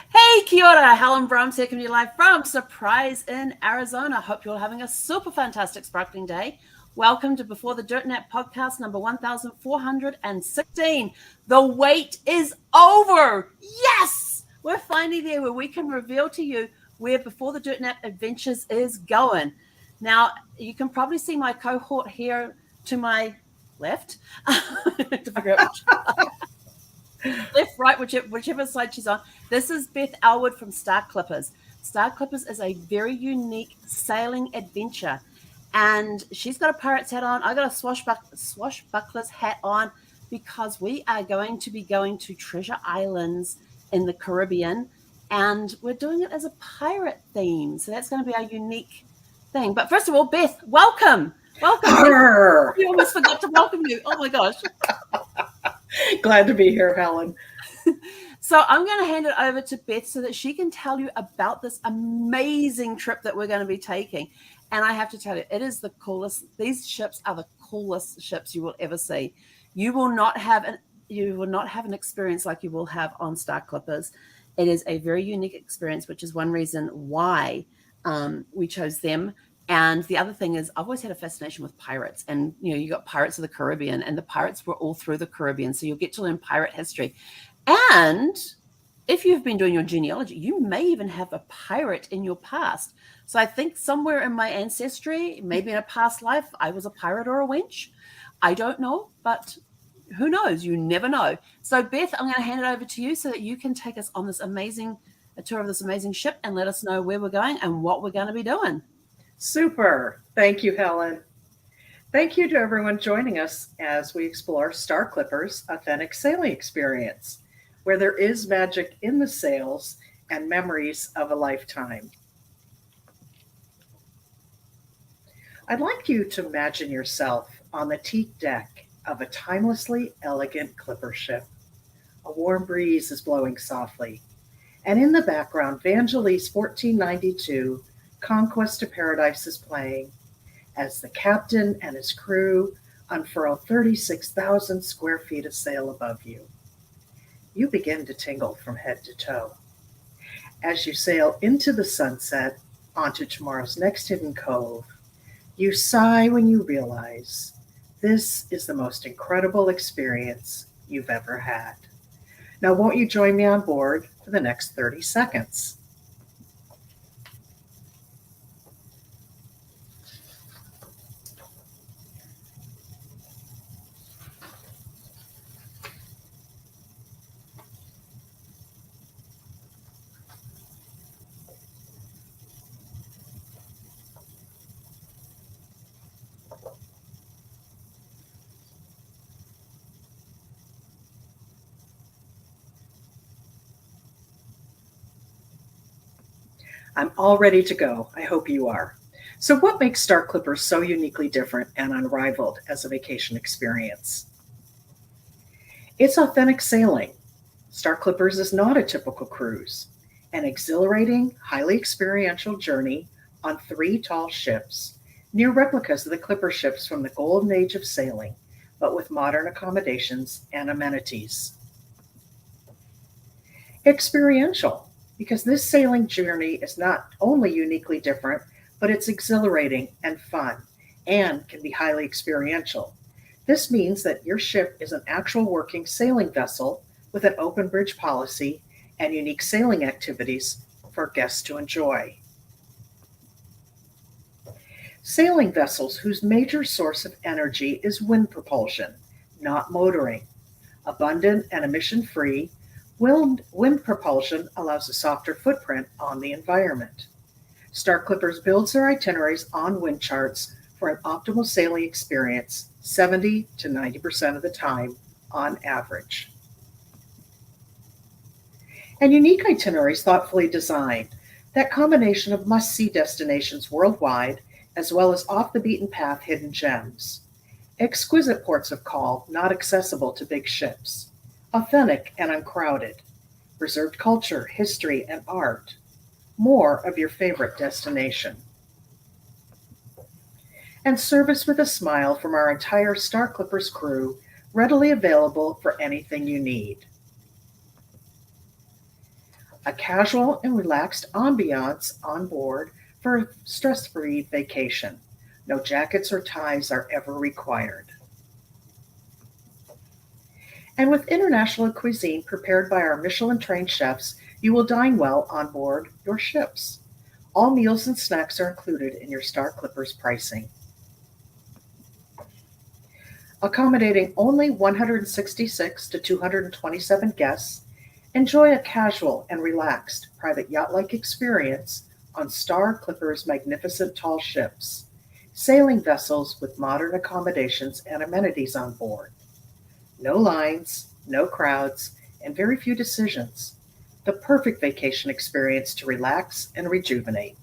Hey, kia ora, Helen Brahms here coming to you live from Surprise in Arizona. Hope you're all having a super fantastic sparkling day. Welcome to Before the Dirt Nap podcast number 1416. The wait is over. Yes, we're finally there where we can reveal to you where Before the Dirt Nap Adventures is going. Now, you can probably see my cohort here to my left to figure out which left, right, whichever side she's on. This is Beth Elwood from Star Clippers. Star Clippers is a very unique sailing adventure. And she's got a pirate's hat on. I got a swashbuckler's hat on because we are going to be going to Treasure Islands in the Caribbean. And we're doing it as a pirate theme. So that's going to be our unique thing. But first of all, Beth, welcome. Welcome. We almost forgot to welcome you. Oh my gosh. Glad to be here, Helen. So I'm going to hand it over to Beth so that she can tell you about this amazing trip that we're going to be taking. And I have to tell you, it is the coolest. These ships are the coolest ships you will ever see. You will not have an experience like you will have on Star Clippers. It is a very unique experience, which is one reason why we chose them. And the other thing is, I've always had a fascination with pirates. And, you got Pirates of the Caribbean, and the pirates were all through the Caribbean. So you'll get to learn pirate history. And if you've been doing your genealogy, you may even have a pirate in your past. So I think somewhere in my ancestry, maybe in a past life, I was a pirate or a wench. I don't know, but who knows? You never know. So Beth, I'm going to hand it over to you so that you can take us on a tour of this amazing ship and let us know where we're going and what we're going to be doing. Super. Thank you, Helen. Thank you to everyone joining us as we explore Star Clippers' authentic sailing experience, where there is magic in the sails and memories of a lifetime. I'd like you to imagine yourself on the teak deck of a timelessly elegant clipper ship. A warm breeze is blowing softly, and in the background, Vangelis 1492 Conquest of Paradise is playing as the captain and his crew unfurl 36,000 square feet of sail above you. You begin to tingle from head to toe. As you sail into the sunset, onto tomorrow's next hidden cove, you sigh when you realize this is the most incredible experience you've ever had. Now, won't you join me on board for the next 30 seconds? I'm all ready to go. I hope you are. So, what makes Star Clippers so uniquely different and unrivaled as a vacation experience? It's authentic sailing. Star Clippers is not a typical cruise. An exhilarating, highly experiential journey on three tall ships, near replicas of the Clipper ships from the golden age of sailing, but with modern accommodations and amenities. Experiential, because this sailing journey is not only uniquely different, but it's exhilarating and fun and can be highly experiential. This means that your ship is an actual working sailing vessel with an open bridge policy and unique sailing activities for guests to enjoy. Sailing vessels whose major source of energy is wind propulsion, not motoring. Abundant and emission-free, wind propulsion allows a softer footprint on the environment. Star Clippers builds their itineraries on wind charts for an optimal sailing experience 70 to 90% of the time on average. And unique itineraries thoughtfully designed, that combination of must-see destinations worldwide as well as off-the-beaten-path hidden gems. Exquisite ports of call not accessible to big ships. Authentic and uncrowded. Preserved culture, history, and art. More of your favorite destination. And service with a smile from our entire Star Clippers crew, readily available for anything you need. a casual and relaxed ambiance on board for a stress-free vacation. No jackets or ties are ever required. And with international cuisine prepared by our Michelin-trained chefs, you will dine well on board your ships. All meals and snacks are included in your Star Clippers pricing. Accommodating only 166 to 227 guests, enjoy a casual and relaxed private yacht-like experience on Star Clipper's magnificent tall ships, sailing vessels with modern accommodations and amenities on board. No lines, no crowds, and very few decisions. The perfect vacation experience to relax and rejuvenate.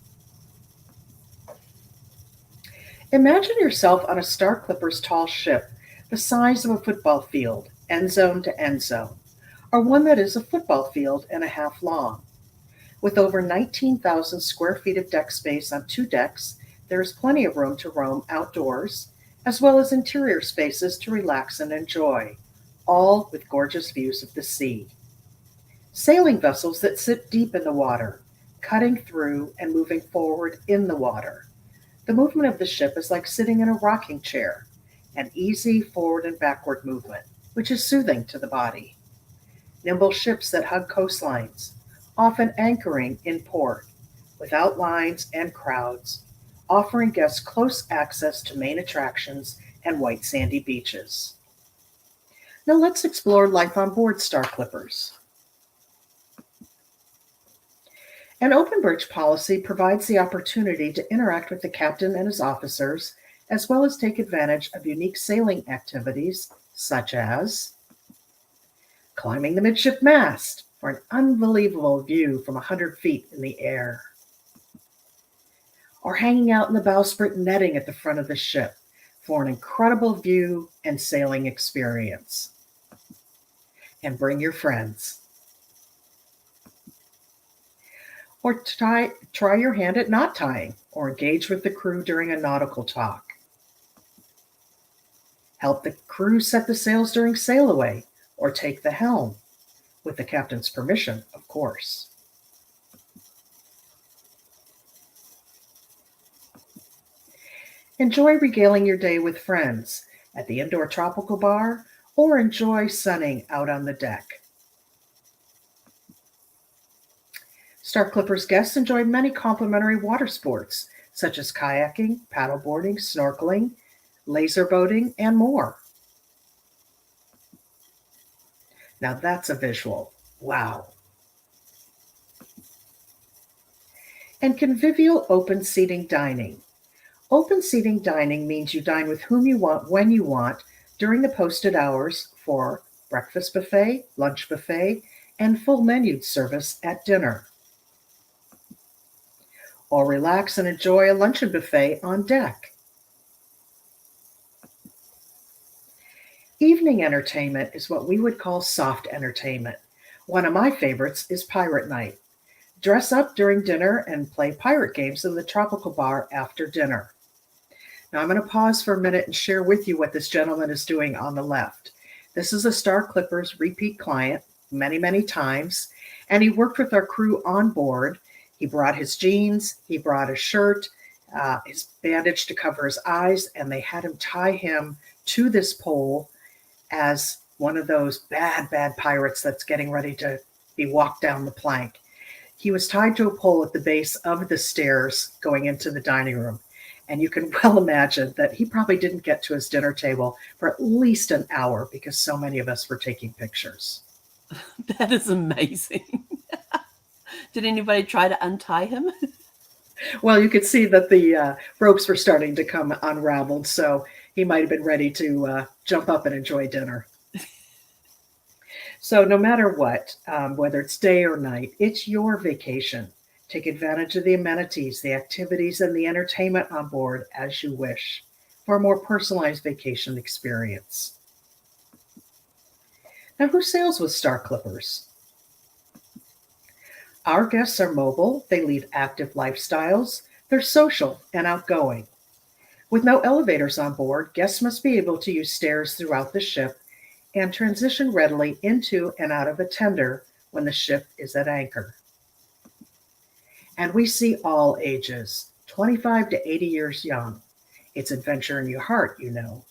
Imagine yourself on a Star Clipper's tall ship, the size of a football field, end zone to end zone, or one that is a football field and a half long. With over 19,000 square feet of deck space on 2 decks, there is plenty of room to roam outdoors, as well as interior spaces to relax and enjoy, all with gorgeous views of the sea. Sailing vessels that sit deep in the water, cutting through and moving forward in the water. The movement of the ship is like sitting in a rocking chair, an easy forward and backward movement, which is soothing to the body. Nimble ships that hug coastlines, often anchoring in port, without lines and crowds, offering guests close access to main attractions and white sandy beaches. Now let's explore life on board Star Clippers. An open bridge policy provides the opportunity to interact with the captain and his officers, as well as take advantage of unique sailing activities such as climbing the midship mast for an unbelievable view from 100 feet in the air, or hanging out in the bowsprit netting at the front of the ship for an incredible view and sailing experience. And bring your friends. Or try your hand at knot tying, or engage with the crew during a nautical talk. Help the crew set the sails during sail away, or take the helm, with the captain's permission, of course. Enjoy regaling your day with friends at the indoor tropical bar, or enjoy sunning out on the deck. Star Clippers guests enjoy many complimentary water sports, such as kayaking, paddleboarding, snorkeling, laser boating, and more. Now that's a visual. Wow. And convivial open seating dining. Open seating dining means you dine with whom you want, when you want, during the posted hours for breakfast buffet, lunch buffet, and full menued service at dinner. Or relax and enjoy a luncheon buffet on deck. Evening entertainment is what we would call soft entertainment. One of my favorites is Pirate Night. Dress up during dinner and play pirate games in the tropical bar after dinner. Now I'm going to pause for a minute and share with you what this gentleman is doing on the left. This is a Star Clippers repeat client many, many times, and he worked with our crew on board. He brought his jeans, he brought a shirt, his bandage to cover his eyes, and they had him tie him to this pole as one of those bad pirates that's getting ready to be walked down the plank. He was tied to a pole at the base of the stairs going into the dining room. And you can well imagine that he probably didn't get to his dinner table for at least an hour because so many of us were taking pictures. That is amazing. Did anybody try to untie him? Well, you could see that the ropes were starting to come unraveled, so he might have been ready to jump up and enjoy dinner. So no matter what, whether it's day or night, it's your vacation. Take advantage of the amenities, the activities, and the entertainment on board as you wish for a more personalized vacation experience. Now, who sails with Star Clippers? Our guests are mobile, they lead active lifestyles, they're social and outgoing. With no elevators on board, guests must be able to use stairs throughout the ship and transition readily into and out of a tender when the ship is at anchor. And we see all ages, 25 to 80 years young. It's adventure in your heart, you know.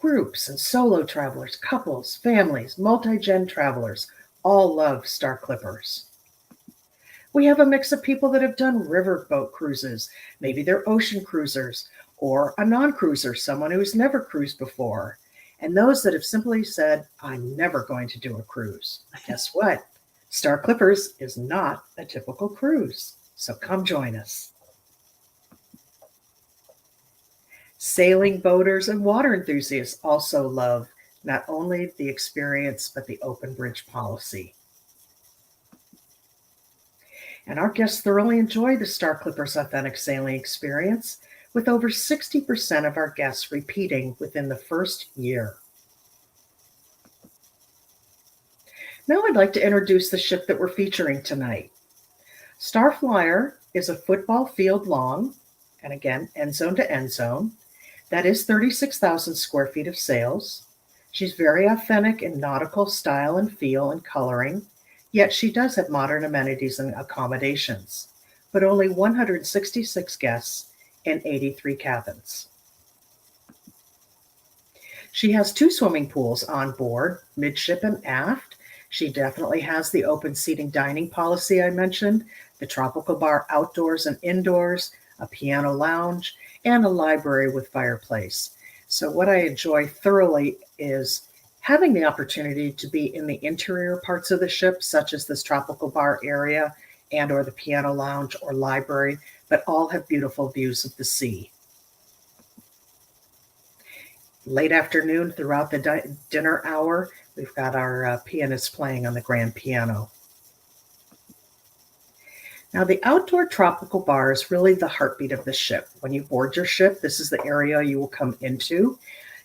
Groups and solo travelers, couples, families, multi-gen travelers all love Star Clippers. We have a mix of people that have done riverboat cruises. Maybe they're ocean cruisers or a non-cruiser, someone who's never cruised before. And those that have simply said, I'm never going to do a cruise. Guess what? Star Clippers is not a typical cruise. So come join us. Sailing boaters and water enthusiasts also love not only the experience, but the open bridge policy. And our guests thoroughly enjoy the Star Clippers authentic sailing experience, with over 60% of our guests repeating within the first year. Now I'd like to introduce the ship that we're featuring tonight. Star Flyer is a football field long, and again, end zone to end zone. That is 36,000 square feet of sails. She's very authentic in nautical style and feel and coloring, yet she does have modern amenities and accommodations, but only 166 guests and 83 cabins. She has 2 swimming pools on board, midship and aft. She definitely has the open seating dining policy I mentioned, the tropical bar outdoors and indoors, a piano lounge, and a library with fireplace. So what I enjoy thoroughly is having the opportunity to be in the interior parts of the ship, such as this tropical bar area and or the piano lounge or library, but all have beautiful views of the sea. Late afternoon throughout the dinner hour, we've got our pianist playing on the grand piano. Now, the outdoor tropical bar is really the heartbeat of the ship. When you board your ship, this is the area you will come into,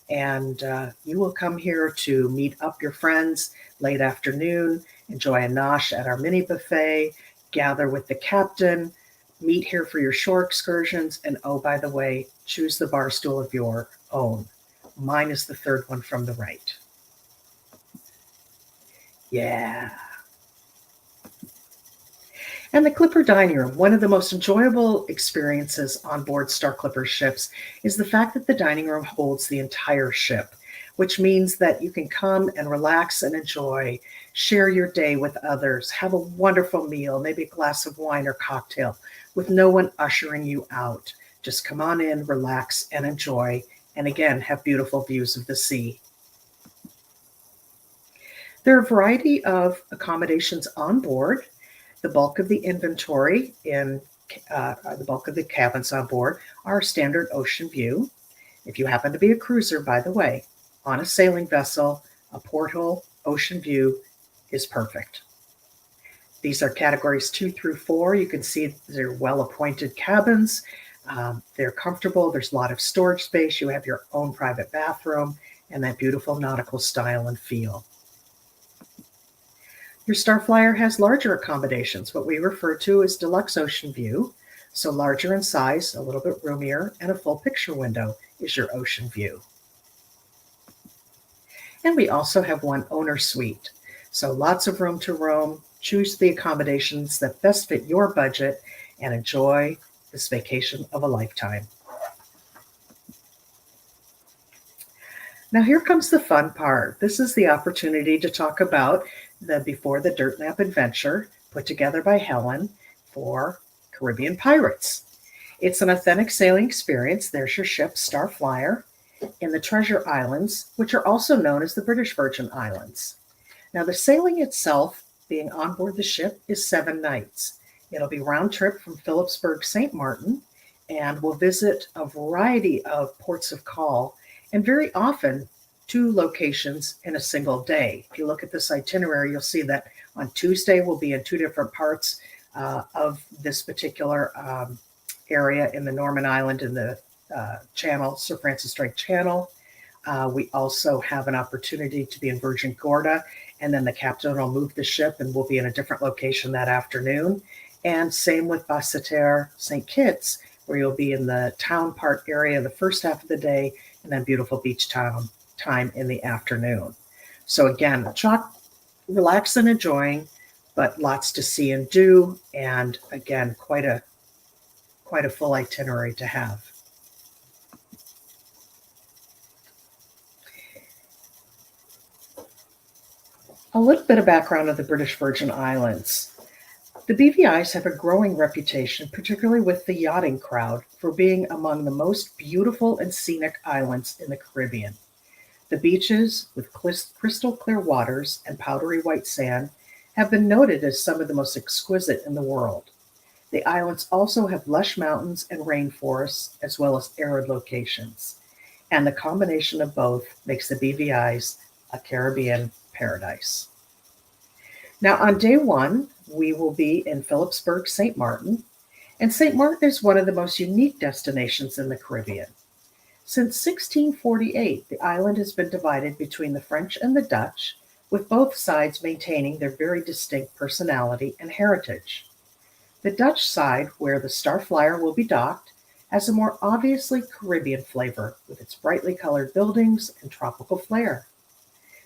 and you will come here to meet up your friends late afternoon, enjoy a nosh at our mini buffet, gather with the captain, meet here for your shore excursions, and oh, by the way, choose the bar stool of your own. Mine is the third one from the right. Yeah. And the Clipper Dining Room, one of the most enjoyable experiences on board Star Clipper ships is the fact that the dining room holds the entire ship, which means that you can come and relax and enjoy, share your day with others, have a wonderful meal, maybe a glass of wine or cocktail, with no one ushering you out. Just come on in, relax, and enjoy, and again, have beautiful views of the sea. There are a variety of accommodations on board. The bulk of the inventory in the bulk of the cabins on board are standard ocean view. If you happen to be a cruiser, by the way, on a sailing vessel, a porthole ocean view is perfect. These are categories 2 through 4. You can see they're well-appointed cabins. They're comfortable. There's a lot of storage space. You have your own private bathroom and that beautiful nautical style and feel. Your Star Flyer has larger accommodations, what we refer to as deluxe ocean view. So larger in size, a little bit roomier, and a full picture window is your ocean view. And we also have one owner suite. So lots of room to roam. Choose the accommodations that best fit your budget and enjoy this vacation of a lifetime. Now here comes the fun part. This is the opportunity to talk about the Before the Dirt Nap adventure put together by Helen for Caribbean Pirates. It's an authentic sailing experience. There's your ship, Star Flyer, in the Treasure Islands, which are also known as the British Virgin Islands. Now the sailing itself, being on board the ship, is 7 nights. It'll be round trip from Philipsburg, St. Martin, and we'll visit a variety of ports of call, and very often 2 locations in a single day. If you look at this itinerary, you'll see that on Tuesday we'll be in 2 different parts of this particular area in the Norman Island in the channel, Sir Francis Drake Channel. We also have an opportunity to be in Virgin Gorda, and then the captain will move the ship and we'll be in a different location that afternoon. And same with Basseterre, St. Kitts, where you'll be in the town part area the first half of the day, and then beautiful beach time in the afternoon. So again, relax and enjoying but lots to see and do, and again, quite a full itinerary to have. A little bit of background of the British Virgin Islands. The BVIs have a growing reputation, particularly with the yachting crowd, for being among the most beautiful and scenic islands in the Caribbean. The beaches, with crystal clear waters and powdery white sand, have been noted as some of the most exquisite in the world. The islands also have lush mountains and rainforests, as well as arid locations. And the combination of both makes the BVIs a Caribbean paradise. Now, on day one, we will be in Philipsburg, St. Martin, and St. Martin is one of the most unique destinations in the Caribbean. Since 1648, the island has been divided between the French and the Dutch, with both sides maintaining their very distinct personality and heritage. The Dutch side, where the Star Flyer will be docked, has a more obviously Caribbean flavor with its brightly colored buildings and tropical flair.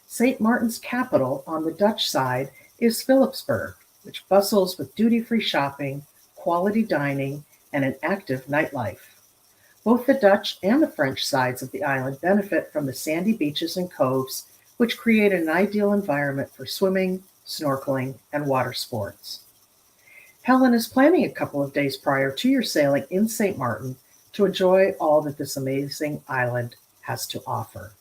St. Martin's capital on the Dutch side is Philipsburg, which bustles with duty-free shopping, quality dining, and an active nightlife. Both the Dutch and the French sides of the island benefit from the sandy beaches and coves, which create an ideal environment for swimming, snorkeling, and water sports. Helen is planning a couple of days prior to your sailing in St. Martin to enjoy all that this amazing island has to offer.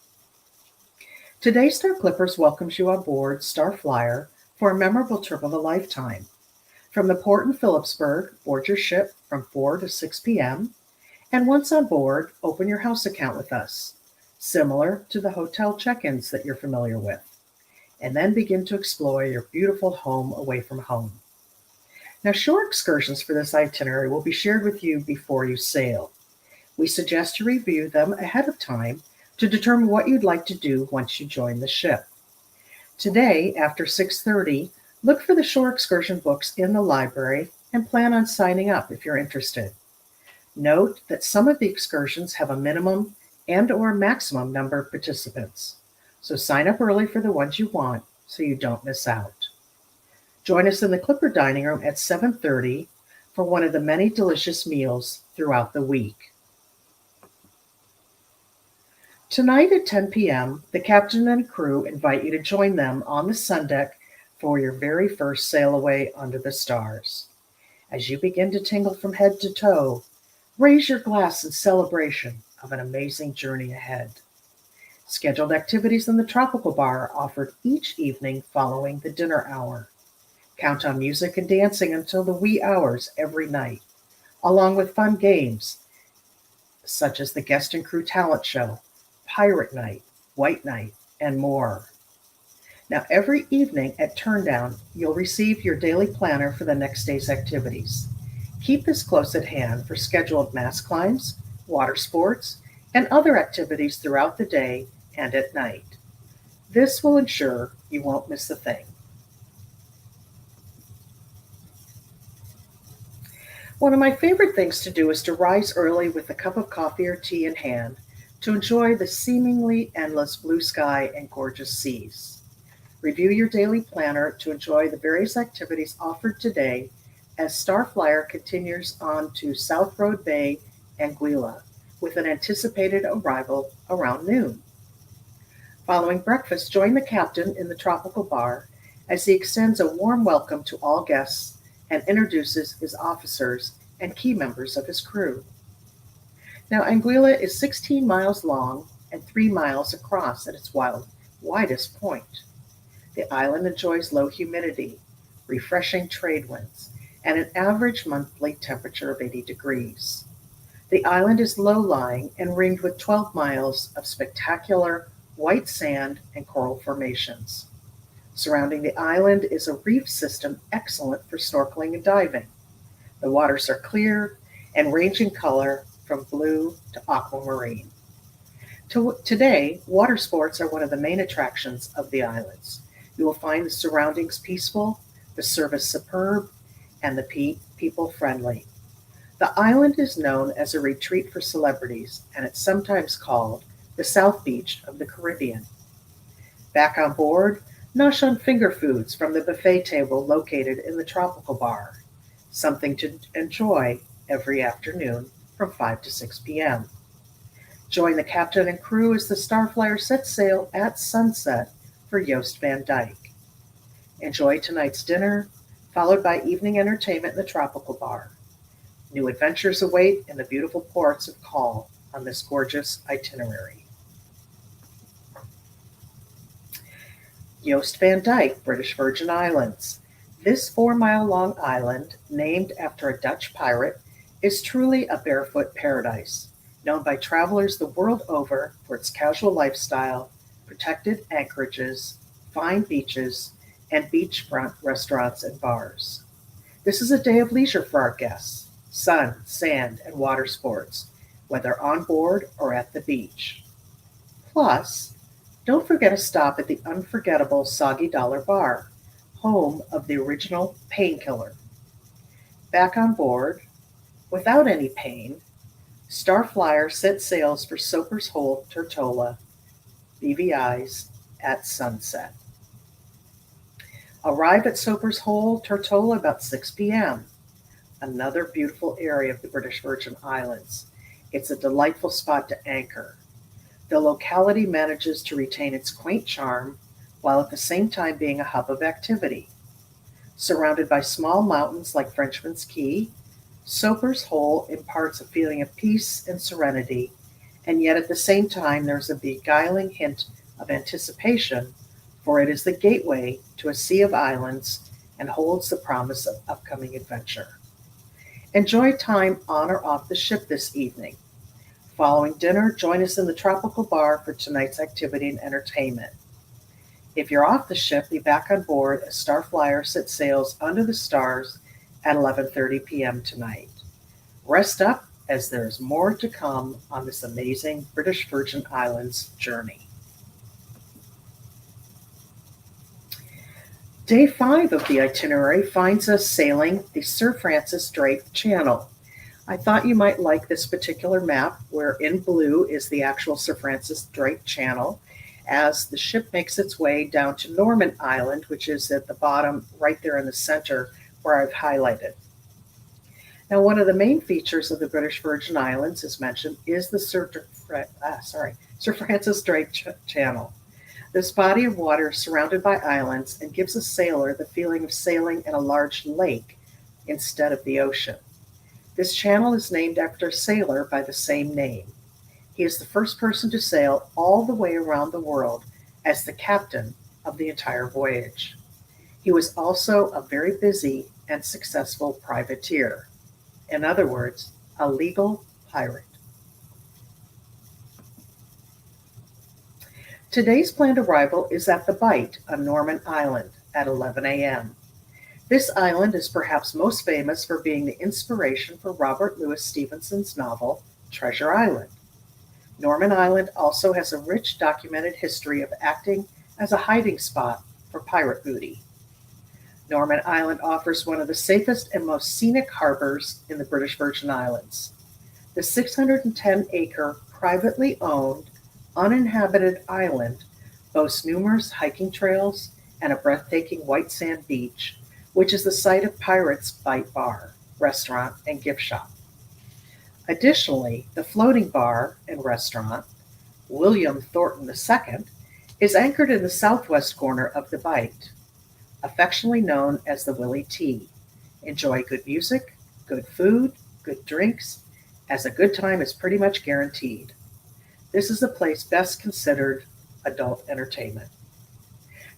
Today, Star Clippers welcomes you aboard Star Flyer for a memorable trip of a lifetime. From the port in Philipsburg, board your ship from 4 to 6 p.m., and once on board, open your house account with us, similar to the hotel check-ins that you're familiar with, and then begin to explore your beautiful home away from home. Now, shore excursions for this itinerary will be shared with you before you sail. We suggest you review them ahead of time to determine what you'd like to do once you join the ship. Today, after 6:30, look for the shore excursion books in the library and plan on signing up if you're interested. Note that some of the excursions have a minimum and/or maximum number of participants, so sign up early for the ones you want so you don't miss out. Join us in the Clipper Dining Room at 7:30 for one of the many delicious meals throughout the week. Tonight at 10 p.m., the captain and crew invite you to join them on the sun deck for your very first sail away under the stars. As you begin to tingle from head to toe, raise your glass in celebration of an amazing journey ahead. Scheduled activities in the Tropical Bar are offered each evening following the dinner hour. Count on music and dancing until the wee hours every night, along with fun games such as the Guest and Crew Talent Show, Pirate Night, White Night, and more. Now, every evening at Turndown, you'll receive your daily planner for the next day's activities. Keep this close at hand for scheduled mast climbs, water sports, and other activities throughout the day and at night. This will ensure you won't miss a thing. One of my favorite things to do is to rise early with a cup of coffee or tea in hand to enjoy the seemingly endless blue sky and gorgeous seas. Review your daily planner to enjoy the various activities offered today as Star Flyer continues on to South Road Bay, Anguilla, with an anticipated arrival around noon. Following breakfast, join the captain in the Tropical Bar as he extends a warm welcome to all guests and introduces his officers and key members of his crew. Now, Anguilla is 16 miles long and 3 miles across at its widest point. The island enjoys low humidity, refreshing trade winds, and an average monthly temperature of 80 degrees. The island is low-lying and ringed with 12 miles of spectacular white sand and coral formations. Surrounding the island is a reef system excellent for snorkeling and diving. The waters are clear and range in color from blue to aquamarine. Today, water sports are one of the main attractions of the islands. You will find the surroundings peaceful, the service superb, and the people friendly. The island is known as a retreat for celebrities, and it's sometimes called the South Beach of the Caribbean. Back on board, Nosh on finger foods from the buffet table located in the tropical bar, something to enjoy every afternoon from 5 to 6 p.m. Join the captain and crew as the Starflyer sets sail at sunset for Joost Van Dyke. Enjoy tonight's dinner, followed by evening entertainment in the tropical bar. New adventures await in the beautiful ports of call on this gorgeous itinerary. Joost Van Dyke, British Virgin Islands. This 4-mile-long island, named after a Dutch pirate, is truly a barefoot paradise, known by travelers the world over for its casual lifestyle, protected anchorages, fine beaches, and beachfront restaurants and bars. This is a day of leisure for our guests: sun, sand, and water sports, whether on board or at the beach. Plus, don't forget a stop at the unforgettable Soggy Dollar Bar, home of the original Painkiller. Back on board, without any pain, Starflyer sets sails for Soper's Hole, Tortola, BVI's at sunset. Arrive at Soper's Hole, Tortola about 6 p.m. Another beautiful area of the British Virgin Islands. It's a delightful spot to anchor. The locality manages to retain its quaint charm while at the same time being a hub of activity. Surrounded by small mountains like Frenchman's Key, Soper's Hole imparts a feeling of peace and serenity, and yet at the same time there's a beguiling hint of anticipation, for it is the gateway to a sea of islands and holds the promise of upcoming adventure. Enjoy time on or off the ship this evening. Following dinner, join us in the tropical bar for tonight's activity and entertainment. If you're off the ship, be back on board as Starflyer sets sails under the stars at 11:30 p.m. tonight. Rest up, as there's more to come on this amazing British Virgin Islands journey. Day 5 of the itinerary finds us sailing the Sir Francis Drake Channel. I thought you might like this particular map, where in blue is the actual Sir Francis Drake Channel, as the ship makes its way down to Norman Island, which is at the bottom right there in the center where I've highlighted. Now, one of the main features of the British Virgin Islands, as mentioned, is the Sir Francis Drake Channel. This body of water is surrounded by islands and gives a sailor the feeling of sailing in a large lake instead of the ocean. This channel is named after a sailor by the same name. He is the first person to sail all the way around the world as the captain of the entire voyage. He was also a very busy and successful privateer. In other words, a legal pirate. Today's planned arrival is at the Bight on Norman Island at 11 a.m. This island is perhaps most famous for being the inspiration for Robert Louis Stevenson's novel, Treasure Island. Norman Island also has a rich documented history of acting as a hiding spot for pirate booty. Norman Island offers one of the safest and most scenic harbors in the British Virgin Islands. The 610-acre, privately owned, uninhabited island boasts numerous hiking trails and a breathtaking white sand beach, which is the site of Pirates Bight Bar, restaurant, and gift shop. Additionally, the floating bar and restaurant, William Thornton II, is anchored in the southwest corner of the Bight, affectionately known as the Willie T. Enjoy good music, good food, good drinks, as a good time is pretty much guaranteed. This is a place best considered adult entertainment.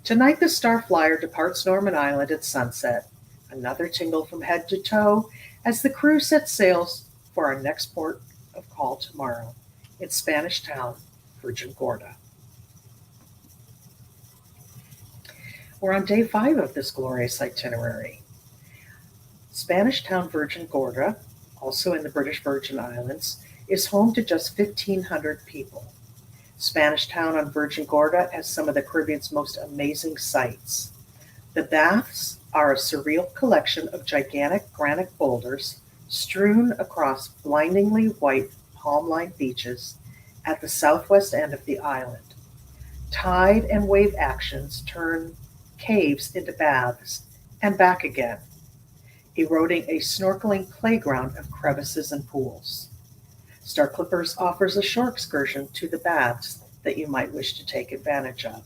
Tonight, the Starflyer departs Norman Island at sunset, another tingle from head to toe, as the crew sets sails for our next port of call tomorrow in Spanish Town, Virgin Gorda. We're on day 5 of this glorious itinerary. Spanish Town, Virgin Gorda, also in the British Virgin Islands, is home to just 1,500 people. Spanish Town on Virgin Gorda has some of the Caribbean's most amazing sights. The baths are a surreal collection of gigantic granite boulders strewn across blindingly white palm-lined beaches at the southwest end of the island. Tide and wave actions turn caves into baths, and back again, eroding a snorkeling playground of crevices and pools. Star Clippers offers a shore excursion to the baths that you might wish to take advantage of.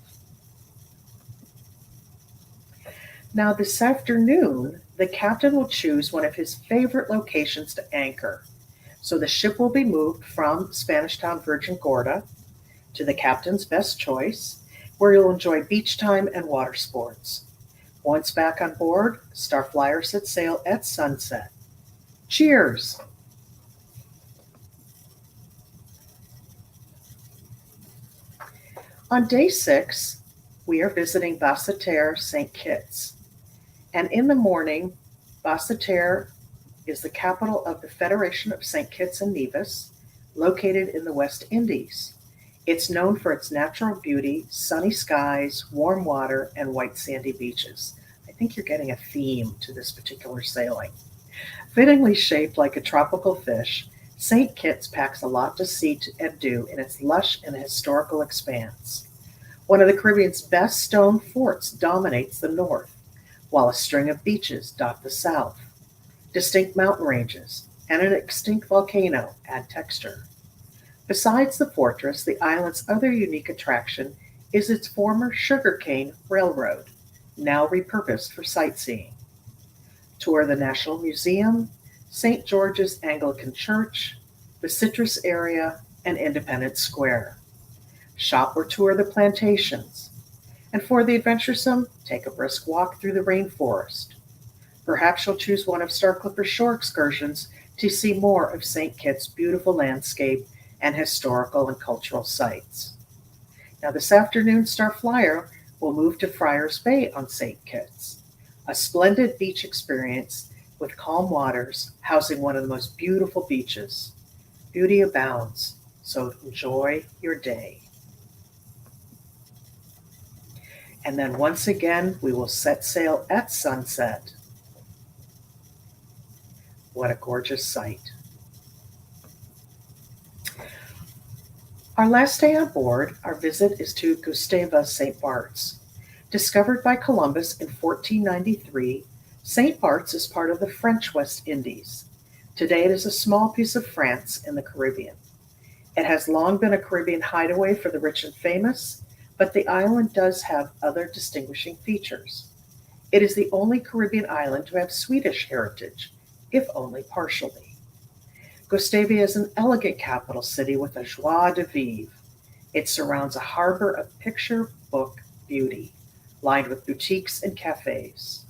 Now, this afternoon, the captain will choose one of his favorite locations to anchor. So the ship will be moved from Spanish Town Virgin Gorda to the captain's best choice, where you'll enjoy beach time and water sports. Once back on board, Starflyer sets sail at sunset. Cheers! On day 6, we are visiting Basseterre St. Kitts. And in the morning, Basseterre is the capital of the Federation of St. Kitts and Nevis, located in the West Indies. It's known for its natural beauty, sunny skies, warm water, and white sandy beaches. I think you're getting a theme to this particular sailing. Fittingly shaped like a tropical fish, St. Kitts packs a lot to see and do in its lush and historical expanse. One of the Caribbean's best stone forts dominates the north, while a string of beaches dot the south. Distinct mountain ranges and an extinct volcano add texture. Besides the fortress, the island's other unique attraction is its former sugarcane railroad, now repurposed for sightseeing. Tour the National Museum, St. George's Anglican Church, the Citrus area, and Independence Square. Shop or tour the plantations. And for the adventuresome, take a brisk walk through the rainforest. Perhaps you'll choose one of Star Clipper's shore excursions to see more of St. Kitts' beautiful landscape and historical and cultural sites. Now this afternoon, Starflyer will move to Friars Bay on St. Kitts, a splendid beach experience with calm waters housing one of the most beautiful beaches. Beauty abounds, so enjoy your day. And then once again, we will set sail at sunset. What a gorgeous sight. Our last day on board, our visit is to Gustave St. Bart's. Discovered by Columbus in 1493, St. Bart's is part of the French West Indies. Today it is a small piece of France in the Caribbean. It has long been a Caribbean hideaway for the rich and famous, but the island does have other distinguishing features. It is the only Caribbean island to have Swedish heritage, if only partially. Gustavia is an elegant capital city with a joie de vivre. It surrounds a harbor of picture book beauty, lined with boutiques and cafes.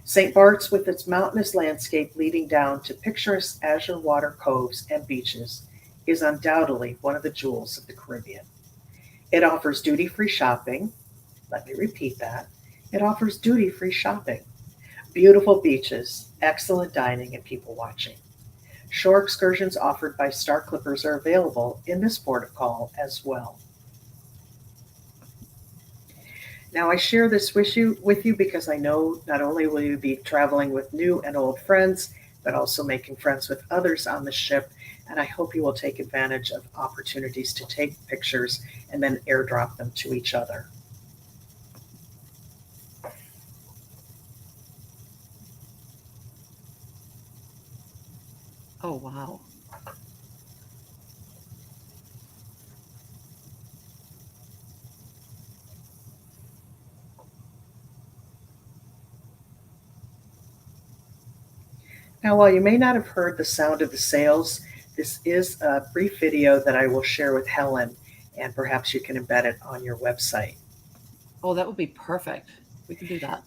St. Bart's, with its mountainous landscape leading down to picturesque azure water coves and beaches, is undoubtedly one of the jewels of the Caribbean. It offers duty-free shopping. Let me repeat that. It offers duty-free shopping, beautiful beaches, excellent dining, and people watching. Shore excursions offered by Star Clippers are available in this port of call as well. Now, I share this with you because I know not only will you be traveling with new and old friends, but also making friends with others on the ship. And I hope you will take advantage of opportunities to take pictures and then airdrop them to each other. Oh, wow. Now, while you may not have heard the sound of the sails, this is a brief video that I will share with Helen, and perhaps you can embed it on your website. Oh, that would be perfect. We can do that.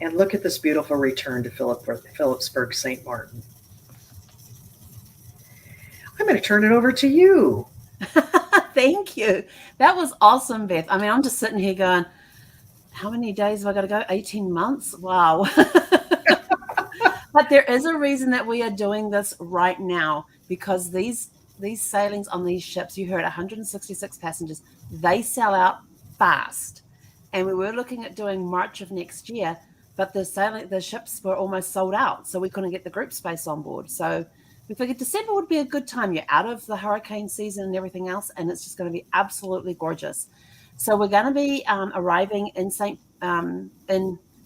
And look at this beautiful return to Philipsburg, St. Martin. I'm going to turn it over to you. Thank you. That was awesome, Beth. I mean, I'm just sitting here going, how many days have I got to go? 18 months? Wow. But there is a reason that we are doing this right now, because these sailings on these ships, you heard 166 passengers, they sell out fast. And we were looking at doing March of next year, but the ships were almost sold out, so we couldn't get the group space on board. So we figured December would be a good time. You're out of the hurricane season and everything else, and it's just going to be absolutely gorgeous. So we're going to be arriving in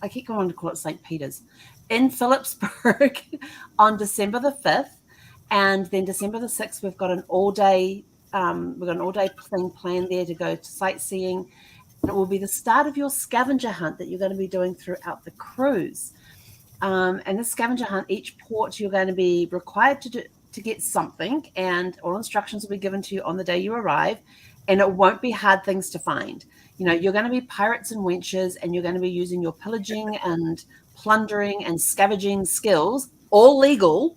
I keep going to call it St. Peter's, in Phillipsburg on December the 5th. And then December the 6th, we've got an all-day thing planned there to go to sightseeing. And it will be the start of your scavenger hunt that you're going to be doing throughout the cruise. And the scavenger hunt, each port you're going to be required to get something, and all instructions will be given to you on the day you arrive. And it won't be hard things to find. You're going to be pirates and wenches, and you're going to be using your pillaging and plundering and scavenging skills, all legal,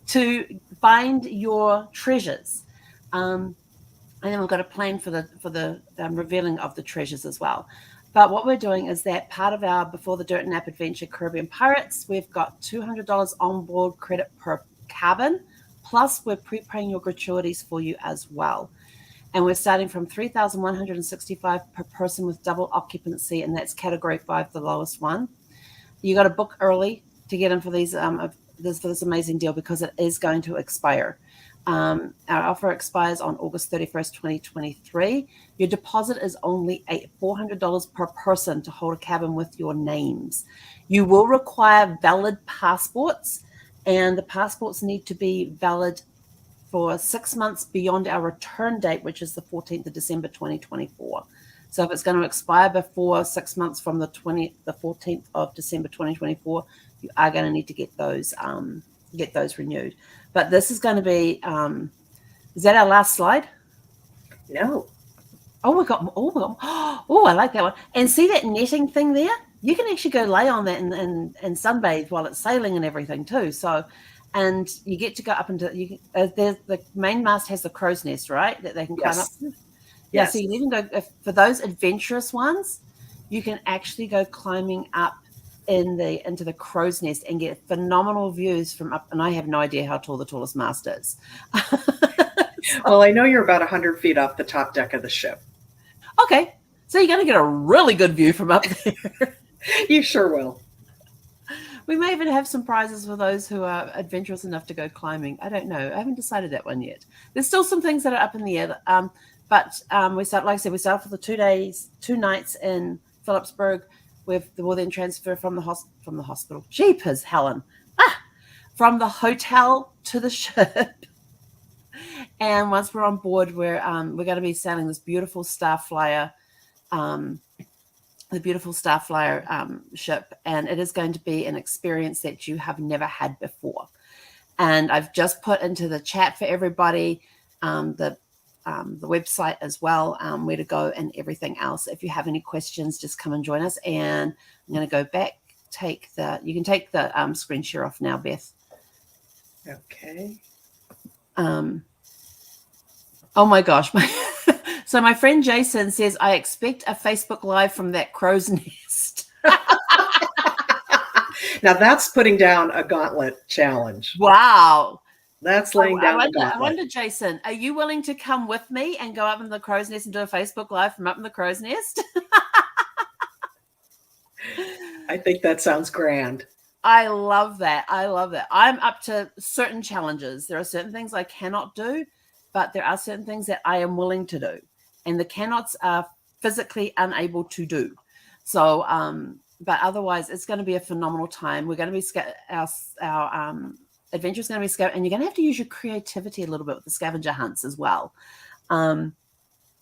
to find your treasures. And then we've got a plan for the revealing of the treasures as well. But what we're doing is that part of our Before the Dirt Nap Adventure Caribbean Pirates, we've got $200 on board credit per cabin. Plus, we're prepaying your gratuities for you as well. And we're starting from $3,165 per person with double occupancy, and that's Category 5, the lowest one. You got to book early to get in for these for this amazing deal, because it is going to expire. Our offer expires on August 31st, 2023. Your deposit is only $400 per person to hold a cabin with your names. You will require valid passports, and the passports need to be valid for 6 months beyond our return date, which is the 14th of December, 2024. So if it's going to expire before 6 months from the 14th of December, 2024, you are going to need to get those renewed. But this is going to be, is that our last slide? No. Oh, we got, oh, I like that one. And see that netting thing there? You can actually go lay on that and sunbathe while it's sailing and everything too. So, and you get to go up into, the main mast has the crow's nest, right? That they can climb up to. Yeah, yes. So you can even go, for those adventurous ones, you can actually go climbing up into the crow's nest and get phenomenal views from up. And I have no idea how tall the tallest mast is. Well, I know you're about 100 feet off the top deck of the ship. Okay. So you're going to get a really good view from up there. You sure will. We may even have some prizes for those who are adventurous enough to go climbing. I don't know. I haven't decided that one yet. There's still some things that are up in the air. But we start, like I said, we start off with the 2 nights in Phillipsburg. We'll then transfer from the hospital. Jeepers, Helen. From the hotel to the ship. And once we're on board, we're going to be sailing this beautiful Starflyer, ship, and it is going to be an experience that you have never had before. And I've just put into the chat for everybody the website as well, where to go and everything else. If you have any questions, just come and join us. And I'm going to go back. You can take the screen share off now, Beth. Okay. Oh my gosh. So my friend Jason says, I expect a Facebook Live from that crow's nest. Now that's putting down a gauntlet challenge. Wow. That's laying down a gauntlet. I wonder, Jason, are you willing to come with me and go up in the crow's nest and do a Facebook Live from up in the crow's nest? I think that sounds grand. I love that. I'm up to certain challenges. There are certain things I cannot do, but there are certain things that I am willing to do. And the cannots are physically unable to do. So, but otherwise, it's going to be a phenomenal time. We're going to be our adventure is going to be scavenger, and you're going to have to use your creativity a little bit with the scavenger hunts as well,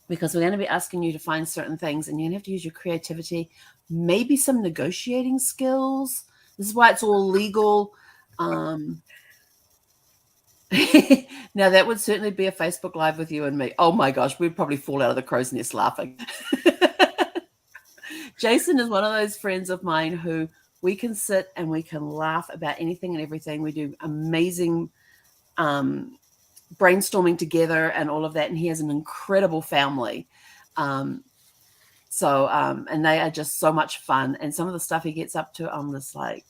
because we're going to be asking you to find certain things, and you're going to have to use your creativity, maybe some negotiating skills. This is why it's all legal. Now, that would certainly be a Facebook Live with you and me. Oh, my gosh. We'd probably fall out of the crow's nest laughing. Jason is one of those friends of mine who we can sit and we can laugh about anything and everything. We do amazing brainstorming together and all of that. And he has an incredible family. And they are just so much fun. And some of the stuff he gets up to, I'm just like...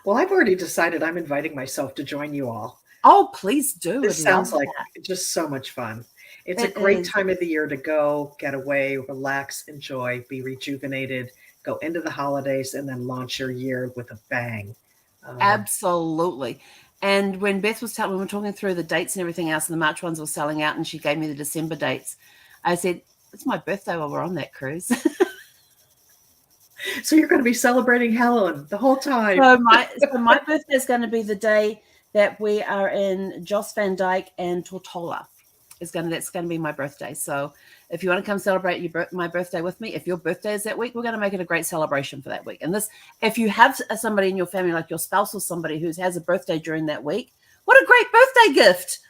Well, I've already decided I'm inviting myself to join you all. Oh, please do. This sounds like just so much fun. It's a great time of the year to go, get away, relax, enjoy, be rejuvenated, go into the holidays, and then launch your year with a bang. Absolutely. And when Beth was we were talking through the dates and everything else, and the March ones were selling out, and she gave me the December dates. I said, it's my birthday while we're on that cruise. So you're going to be celebrating Helen the whole time. So my birthday is going to be the day that we are in Joss Van Dyke and Tortola. That's going to be my birthday. So if you want to come celebrate my birthday with me, if your birthday is that week, we're going to make it a great celebration for that week. And if you have somebody in your family, like your spouse or somebody who has a birthday during that week, what a great birthday gift!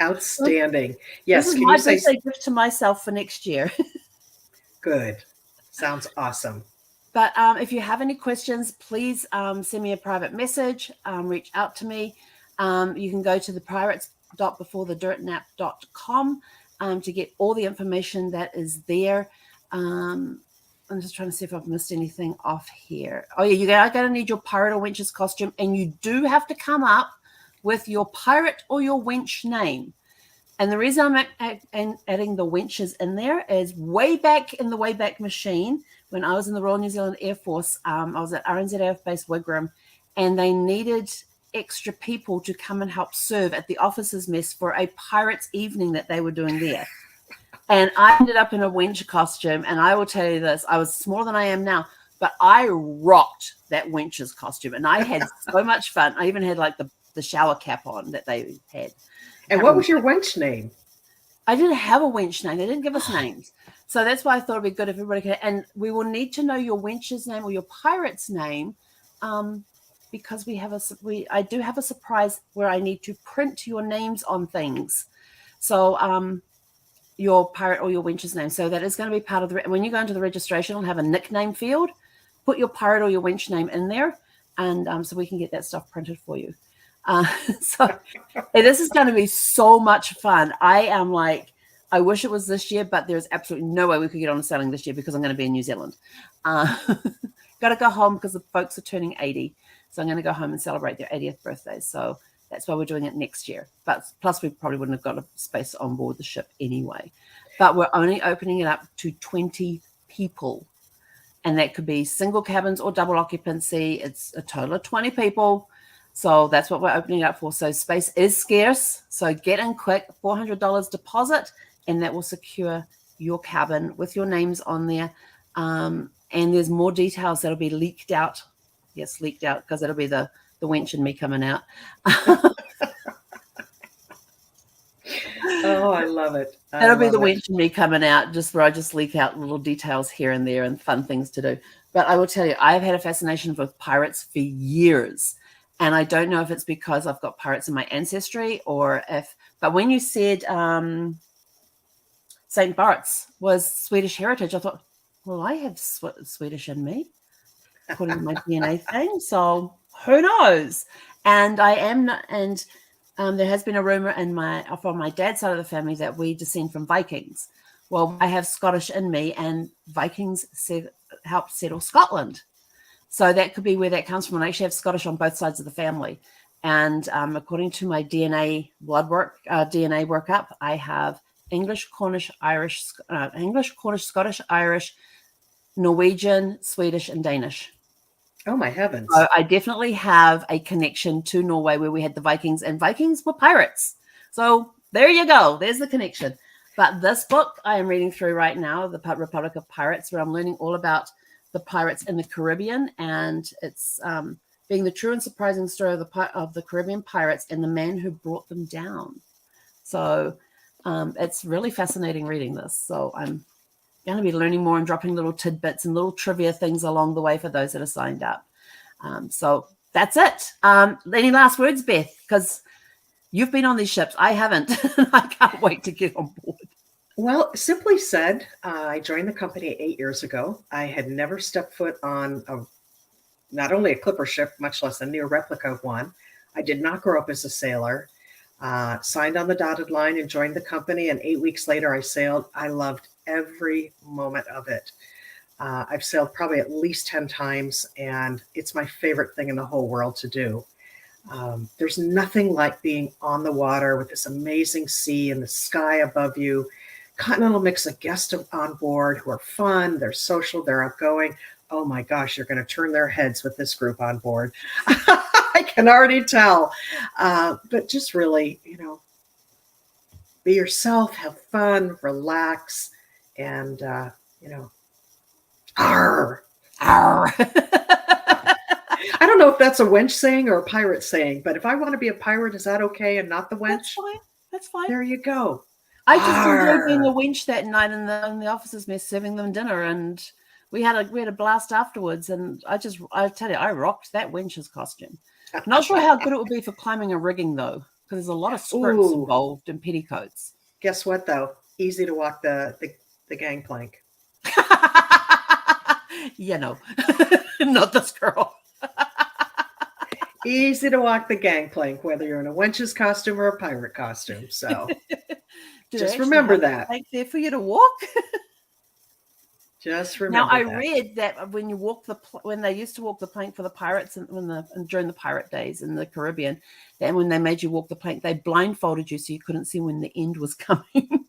Outstanding. Yes, this is my birthday gift to myself for next year. Good. Sounds awesome. But if you have any questions, please send me a private message. Reach out to me. You can go to the pirates.beforethedirtnap.com to get all the information that is there. I'm just trying to see if I've missed anything off here. Oh, yeah, you're going to need your pirate or wench's costume, and you do have to come up with your pirate or your wench name. And the reason I'm adding the wenches in there is way back in the Wayback Machine, when I was in the Royal New Zealand Air Force, I was at RNZAF Base Wigram, and they needed extra people to come and help serve at the officers' mess for a pirates' evening that they were doing there. And I ended up in a wench costume, and I will tell you this, I was smaller than I am now, but I rocked that wench's costume, and I had so much fun. I even had like the shower cap on that they had. And what was your wench name? I didn't have a wench name. They didn't give us names. So that's why I thought it'd be good if everybody could. And we will need to know your wench's name or your pirate's name, because I do have a surprise where I need to print your names on things. So your pirate or your wench's name. So that is going to be part of when you go into the registration, it'll have a nickname field. Put your pirate or your wench name in there, and so we can get that stuff printed for you. So this is going to be so much fun. I am like, I wish it was this year, but there's absolutely no way we could get on sailing this year because I'm going to be in New Zealand. Got to go home because the folks are turning 80. So I'm going to go home and celebrate their 80th birthday. So that's why we're doing it next year. But plus we probably wouldn't have got a space on board the ship anyway. But we're only opening it up to 20 people. And that could be single cabins or double occupancy. It's a total of 20 people. So that's what we're opening it up for. So space is scarce. So get in quick, $400 deposit, and that will secure your cabin with your names on there. And there's more details that'll be leaked out. Yes, leaked out, because it'll be the wench and me coming out. Oh, I love it. That'll be the wench and me coming out, just where I just leak out little details here and there and fun things to do. But I will tell you, I've had a fascination with pirates for years. And I don't know if it's because I've got pirates in my ancestry but when you said St. Bart's was Swedish heritage, I thought, well, I have Swedish in me, according to my DNA thing. So who knows? And I am, and there has been a rumor from my dad's side of the family that we descend from Vikings. Well, I have Scottish in me, and Vikings helped settle Scotland. So that could be where that comes from. And I actually have Scottish on both sides of the family. And according to my DNA workup, I have English, Cornish, Scottish, Irish, Norwegian, Swedish, and Danish. Oh, my heavens. So I definitely have a connection to Norway where we had the Vikings, and Vikings were pirates. So there you go. There's the connection. But this book I am reading through right now, The Republic of Pirates, where I'm learning all about the pirates in the Caribbean, and it's being the true and surprising story of the Caribbean pirates and the man who brought them down. So it's really fascinating reading this. So I'm going to be learning more and dropping little tidbits and little trivia things along the way for those that are signed up. So that's it. Any last words, Beth? Because you've been on these ships. I haven't. I can't wait to get on board. Well, simply said, I joined the company 8 years ago. I had never stepped foot on not only a clipper ship, much less a near replica of one. I did not grow up as a sailor. Signed on the dotted line and joined the company. And 8 weeks later, I sailed. I loved every moment of it. I've sailed probably at least 10 times, and it's my favorite thing in the whole world to do. There's nothing like being on the water with this amazing sea and the sky above you. Continental mix of guests on board who are fun, they're social, they're outgoing. Oh my gosh, you're going to turn their heads with this group on board. I can already tell. But just really, Be yourself, have fun, relax, and, arr. Arr. I don't know if that's a wench saying or a pirate saying, but if I want to be a pirate, is that okay and not the wench? That's fine. That's fine. There you go. I just enjoyed being a Arr. wench that night in the officers' mess, serving them dinner, and we had a blast afterwards. And I tell you, I rocked that wench's costume. Not sure how good it would be for climbing a rigging though, because there's a lot of skirts Ooh. involved and petticoats. Guess what though? Easy to walk the gangplank. Not this girl. Easy to walk the gangplank, whether you're in a wench's costume or a pirate costume. So just remember that. Like there for you to walk. Just remember. Now I read that when you walk when they used to walk the plank for the pirates and during the pirate days in the Caribbean, then when they made you walk the plank, they blindfolded you so you couldn't see when the end was coming.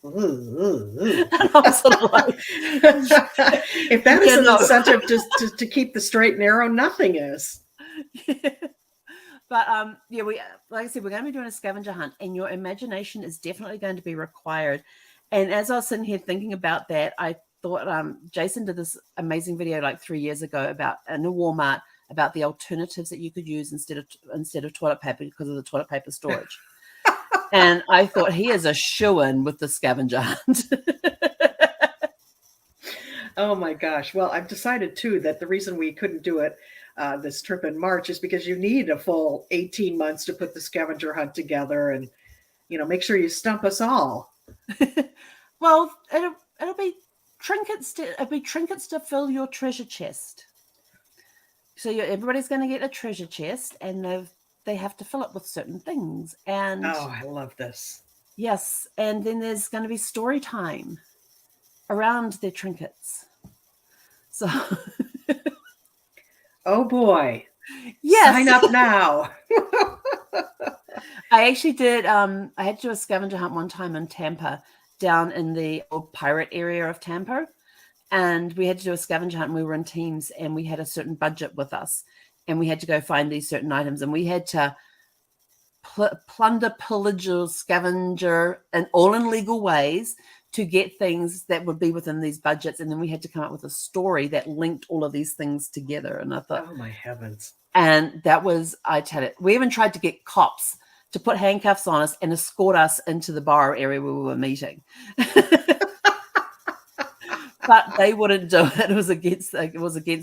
And I was sort of like, if that is an incentive to keep the straight and narrow, nothing is. Yeah. But we, like I said, we're going to be doing a scavenger hunt, and your imagination is definitely going to be required. And as I was sitting here thinking about that, I thought Jason did this amazing video like 3 years ago in a Walmart about the alternatives that you could use instead of toilet paper because of the toilet paper storage. And I thought he is a shoo-in with the scavenger hunt. Oh my gosh. Well, I've decided too that the reason we couldn't do it this trip in March is because you need a full 18 months to put the scavenger hunt together and, make sure you stump us all. Well, it'll be trinkets to fill your treasure chest. So everybody's going to get a treasure chest, and they have to fill it with certain things. And I love this. Yes, and then there's going to be story time around their trinkets. So, oh boy, yes. Sign up now. I actually did. I had to do a scavenger hunt one time in Tampa, down in the old pirate area of Tampa, and we had to do a scavenger hunt. And we were in teams, and we had a certain budget with us, and we had to go find these certain items, and we had to plunder, pillage, or scavenger, and all in legal ways to get things that would be within these budgets. And then we had to come up with a story that linked all of these things together. And I thought, oh my heavens. And that was, I tell it, we even tried to get cops to put handcuffs on us and escort us into the bar area where we were meeting. But they wouldn't do it. It was against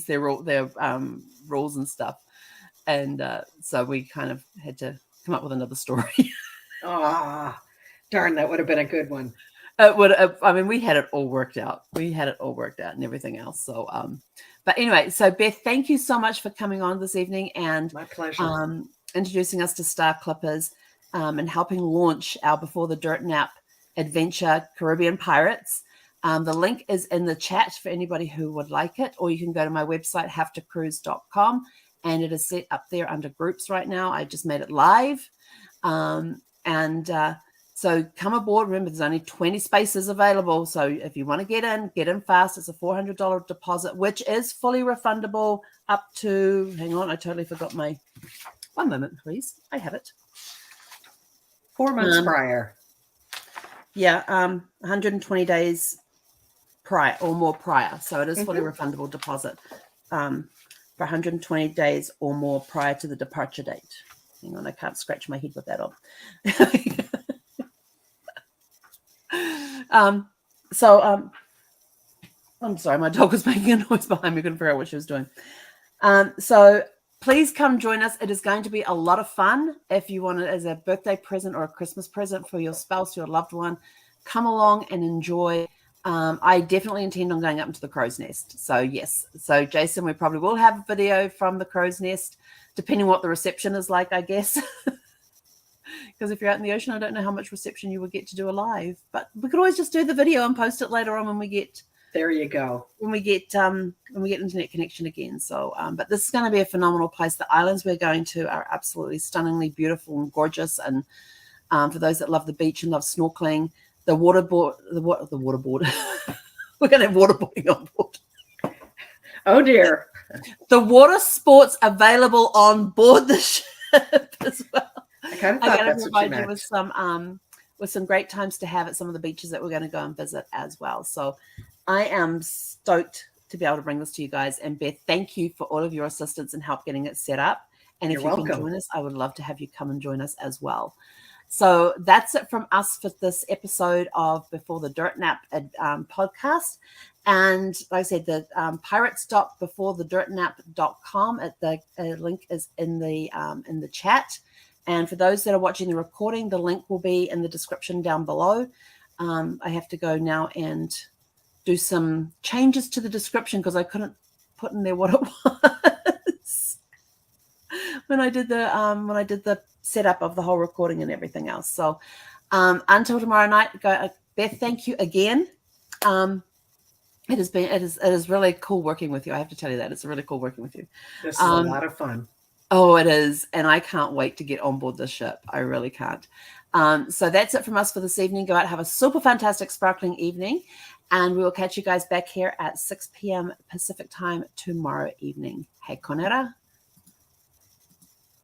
their rules and stuff. And so we kind of had to come up with another story. Darn, that would have been a good one. It would. We had it all worked out. And everything else. So, but anyway, so Beth, thank you so much for coming on this evening and my pleasure. Introducing us to Star Clippers and helping launch our Before the Dirt Nap adventure, Caribbean Pirates. The link is in the chat for anybody who would like it, or you can go to my website, havetocruise.com, and it is set up there under groups right now. I just made it live. So come aboard. Remember, there's only 20 spaces available. So if you want to get in fast. It's a $400 deposit, which is fully refundable up to, hang on, I totally forgot my, one moment, please. I have it. 4 months prior. Yeah, 120 days prior or more prior. So it is fully refundable deposit for 120 days or more prior to the departure date. Hang on, I can't scratch my head with that on. I'm sorry, my dog was making a noise behind me. I couldn't figure out what she was doing. So please come join us. It is going to be a lot of fun. If you want it as a birthday present or a Christmas present for your spouse, your loved one, come along and enjoy. I definitely intend on going up into the crow's nest. So yes. So Jason, we probably will have a video from the crow's nest, depending what the reception is like, I guess. Because if you're out in the ocean, I don't know how much reception you would get to do a live. But we could always just do the video and post it later on when we get. There you go. When we get internet connection again. So, but this is going to be a phenomenal place. The islands we're going to are absolutely stunningly beautiful and gorgeous. And for those that love the beach and love snorkeling, the waterboard. We're going to have waterboarding on board. Oh dear. The water sports available on board the ship as well. I kind of thought that's what you meant. With some with some great times to have at some of the beaches that we're going to go and visit as well. So I am stoked to be able to bring this to you guys. And Beth, thank you for all of your assistance and help getting it set up. And if You're you welcome. can join us, I would love to have you come and join us as well. So that's it from us for this episode of Before the Dirt Nap podcast. And like I said, the pirates.beforethedirtnap.com. The link is in the chat. And for those that are watching the recording, the link will be in the description down below. I have to go now and do some changes to the description because I couldn't put in there what it was when I did the setup of the whole recording and everything else. So until tomorrow night, Beth, thank you again. It is really cool working with you. I have to tell you that it's really cool working with you. This is a lot of fun. Oh, it is. And I can't wait to get on board this ship. I really can't. So that's it from us for this evening. Go out, have a super fantastic, sparkling evening. And we will catch you guys back here at 6 p.m. Pacific time tomorrow evening. Hey, Konera.